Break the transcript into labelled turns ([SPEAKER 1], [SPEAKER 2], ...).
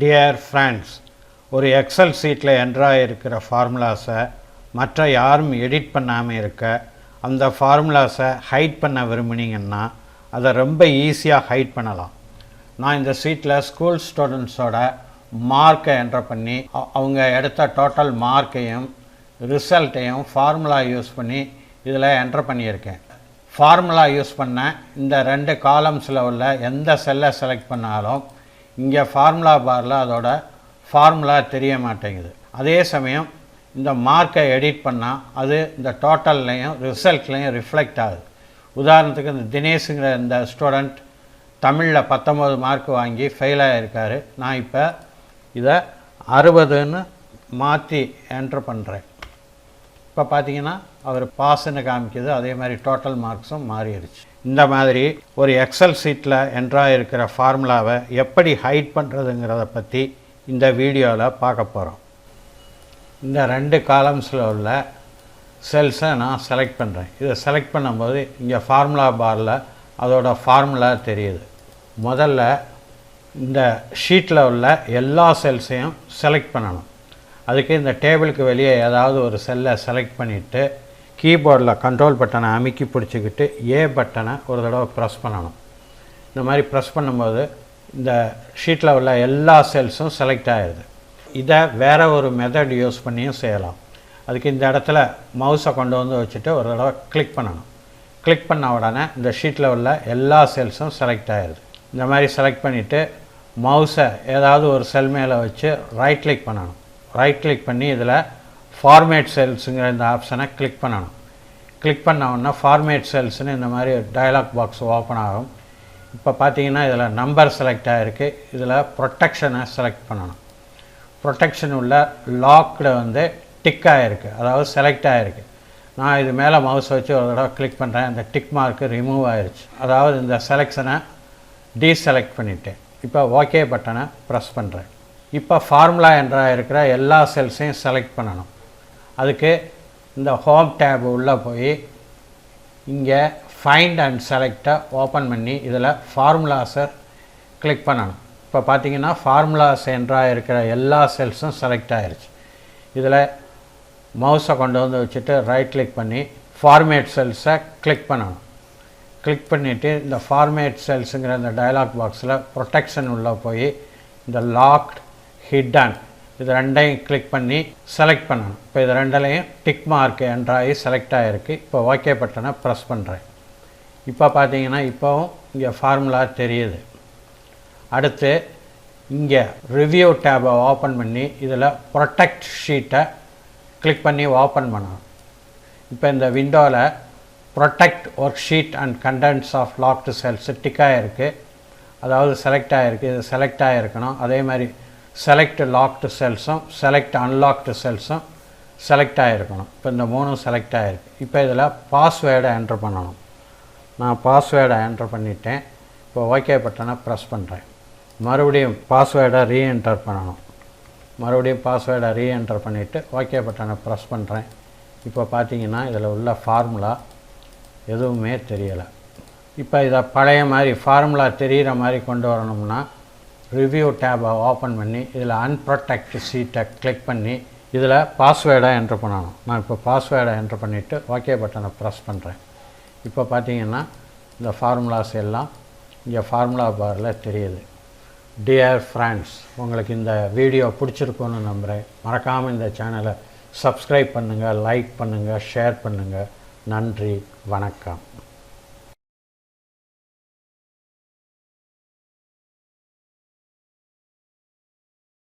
[SPEAKER 1] Dear friends, ஒரு XL சீட்டில் என்ட்ராக இருக்கிற ஃபார்முலாஸை மற்ற யாரும் எடிட் பண்ணாமல் இருக்க, அந்த ஃபார்முலாஸை ஹைட் பண்ண விரும்பினீங்கன்னா அதை ரொம்ப ஈஸியாக ஹைட் பண்ணலாம். நான் இந்த சீட்டில் ஸ்கூல் ஸ்டூடெண்ட்ஸோட மார்க்கை என்ட்ரு பண்ணி அவங்க எடுத்த டோட்டல் மார்க்கையும் ரிசல்ட்டையும் ஃபார்முலா யூஸ் பண்ணி இதில் என்ட்ரு பண்ணியிருக்கேன். ஃபார்முலா யூஸ் பண்ண இந்த 2 காலம்ஸில் உள்ள எந்த செல்லை செலக்ட் பண்ணாலும் இங்கே ஃபார்முலா பாரில் அதோட ஃபார்முலா தெரிய மாட்டேங்குது. அதே சமயம் இந்த மார்க்கை எடிட் பண்ணால் அது இந்த டோட்டல்லையும் ரிசல்ட்லையும் ரிஃப்ளெக்ட் ஆகுது. உதாரணத்துக்கு இந்த தினேஷுங்கிற இந்த ஸ்டூடெண்ட் தமிழில் 19 மார்க் வாங்கி ஃபெயில் ஆகியிருக்காரு. நான் இப்போ இதை 60ன்னு மாற்றி என்ட்ரு பண்ணுறேன். இப்போ பார்த்தீங்கன்னா அவர் பாஸ்ன்னு காமிக்குது. அதே மாதிரி டோட்டல் மார்க்ஸும் மாறிடுச்சு. இந்த மாதிரி ஒரு எக்ஸல் சீட்டில் என்ட்ராக இருக்கிற ஃபார்முலாவை எப்படி ஹைட் பண்ணுறதுங்கிறத பற்றி இந்த வீடியோவில் பார்க்க போகிறோம். இந்த 2 காலம்ஸில் உள்ள செல்ஸை நான் செலக்ட் பண்ணுறேன். இதை செலக்ட் பண்ணும்போது இங்கே ஃபார்முலா பாரில் அதோட ஃபார்முலா தெரியுது. முதல்ல இந்த ஷீட்டில் உள்ள எல்லா செல்ஸையும் செலக்ட் பண்ணணும். அதுக்கு இந்த டேபிளுக்கு வெளியே ஏதாவது ஒரு செல்லை செலக்ட் பண்ணிவிட்டு கீபோர்டில் கண்ட்ரோல் பட்டனை அமுக்கி பிடிச்சிக்கிட்டு ஏ பட்டனை ஒரு தடவை ப்ரெஸ் பண்ணணும். இந்த மாதிரி ப்ரெஸ் பண்ணும்போது இந்த ஷீட்டில் உள்ள எல்லா செல்ஸும் செலக்ட் ஆகிடுது. இதை வேறு ஒரு மெத்தட் யூஸ் பண்ணியும் செய்யலாம். அதுக்கு இந்த இடத்துல மவுஸை கொண்டு வந்து வச்சுட்டு ஒரு தடவை கிளிக் பண்ணணும். கிளிக் பண்ண உடனே இந்த ஷீட்டில் உள்ள எல்லா செல்ஸும் செலக்ட் ஆகிடுது. இந்த மாதிரி செலக்ட் பண்ணிவிட்டு மவுஸை ஏதாவது ஒரு செல் மேலே வச்சு ரைட் கிளிக் பண்ணணும். ரைட் கிளிக் பண்ணி இதில் ஃபார்மேட் செல்ஸுங்கிற இந்த ஆப்ஷனை கிளிக் பண்ணணும். கிளிக் பண்ண உடனே ஃபார்மேட் செல்ஸ்னு இந்த மாதிரி டயலாக் பாக்ஸ் ஓப்பன் ஆகும். இப்போ பார்த்தீங்கன்னா இதில் நம்பர் செலக்ட் ஆகிருக்கு. இதில் ப்ரொட்டெக்ஷனை செலக்ட் பண்ணணும். ப்ரொட்டெக்ஷன் உள்ள லாக்டு வந்து டிக் ஆகிருக்கு, அதாவது செலக்ட் ஆகிருக்கு. நான் இது மேலே மவுஸ் வச்சு ஒரு தடவை கிளிக் பண்ணுறேன். அந்த டிக் மார்க்கு ரிமூவ் ஆகிருச்சு. அதாவது இந்த செலெக்ஷனை டீசெலக்ட் பண்ணிவிட்டேன். இப்போ ஓகே பட்டனை ப்ரெஸ் பண்ணுறேன். இப்போ ஃபார்முலா என்ட்ராக இருக்கிற எல்லா செல்ஸையும் செலக்ட் பண்ணணும். அதுக்கு இந்த ஹோம் டேப் உள்ளே போய் இங்கே ஃபைண்ட் அண்ட் செலக்டை ஓப்பன் பண்ணி இதில் ஃபார்முலாஸை கிளிக் பண்ணணும். இப்போ பார்த்தீங்கன்னா ஃபார்முலாஸ் என்ட்ராக இருக்கிற எல்லா செல்ஸும் செலக்ட் ஆகிருச்சு. இதில் மவுஸை கொண்டு வந்து வச்சுட்டு ரைட் கிளிக் பண்ணி ஃபார்மேட் செல்ஸை கிளிக் பண்ணணும். கிளிக் பண்ணிவிட்டு இந்த ஃபார்மேட் செல்ஸுங்கிற இந்த டயலாக் பாக்ஸில் ப்ரொட்டெக்ஷன் உள்ளே போய் இந்த லாக்ட் ஹிடன் இது 2ஐயும் கிளிக் பண்ணி செலக்ட் பண்ணணும். இப்போ இது 2லையும் டிக் மார்க் என்ட்ராகி செலக்ட் ஆகிருக்கு. இப்போ ஓகே பட்டனை ப்ரெஸ் பண்ணுறேன். இப்போ பார்த்தீங்கன்னா இப்போவும் இங்கே ஃபார்முலா தெரியுது. அடுத்து இங்கே ரிவ்யூ டேபை ஓப்பன் பண்ணி இதில் ப்ரொடெக்ட் ஷீட்டை கிளிக் பண்ணி ஓப்பன் பண்ணணும். இப்போ இந்த விண்டோவில் protect worksheet and contents of locked cells tick ஆகிருக்கு, அதாவது செலக்ட் ஆகிருக்கு. இது செலக்ட் ஆகிருக்கணும். அதே மாதிரி செலக்ட் லாக்டு செல்ஸும் செலக்ட் அன்லாக்டு செல்ஸும் செலக்ட் ஆகிருக்கணும். இப்போ இந்த 3ம் செலக்ட் ஆகிருக்கு. இப்போ இதில் பாஸ்வேர்டை என்ட்ரு பண்ணணும். நான் பாஸ்வேர்டை என்ட்ரு பண்ணிட்டேன். இப்போ ஓகே பட்டனை ப்ரெஸ் பண்ணுறேன். மறுபடியும் பாஸ்வேர்டை ரீஎன்டர் பண்ணணும். மறுபடியும் பாஸ்வேர்டை ரீஎன்டர் பண்ணிவிட்டு ஓகே பட்டனை ப்ரெஸ் பண்ணுறேன். இப்போ பார்த்தீங்கன்னா இதில் உள்ள ஃபார்முலா எதுவுமே தெரியலை. இப்போ இதை பழைய மாதிரி ஃபார்முலா தெரிகிற மாதிரி கொண்டு வரணும்னா ரிவ்யூ டேபை ஓப்பன் பண்ணி இதில் அன்ப்ரொடெக்ட் ஷீட்டை கிளிக் பண்ணி இதில் பாஸ்வேர்டை என்ட்ரு பண்ணணும். நான் இப்போ பாஸ்வேர்டை என்ட்ரு பண்ணிவிட்டு ஓகே பட்டனை ப்ரெஸ் பண்ணுறேன். இப்போ பார்த்தீங்கன்னா இந்த ஃபார்முலாஸ் எல்லாம் இங்கே ஃபார்முலா பாரில் தெரியுது. டியர் ஃப்ரெண்ட்ஸ், உங்களுக்கு இந்த வீடியோ பிடிச்சிருக்குன்னு நம்புகிறேன். மறக்காமல் இந்த சேனலை சப்ஸ்கிரைப் பண்ணுங்கள், லைக் பண்ணுங்கள், ஷேர் பண்ணுங்கள். நன்றி, வணக்கம்.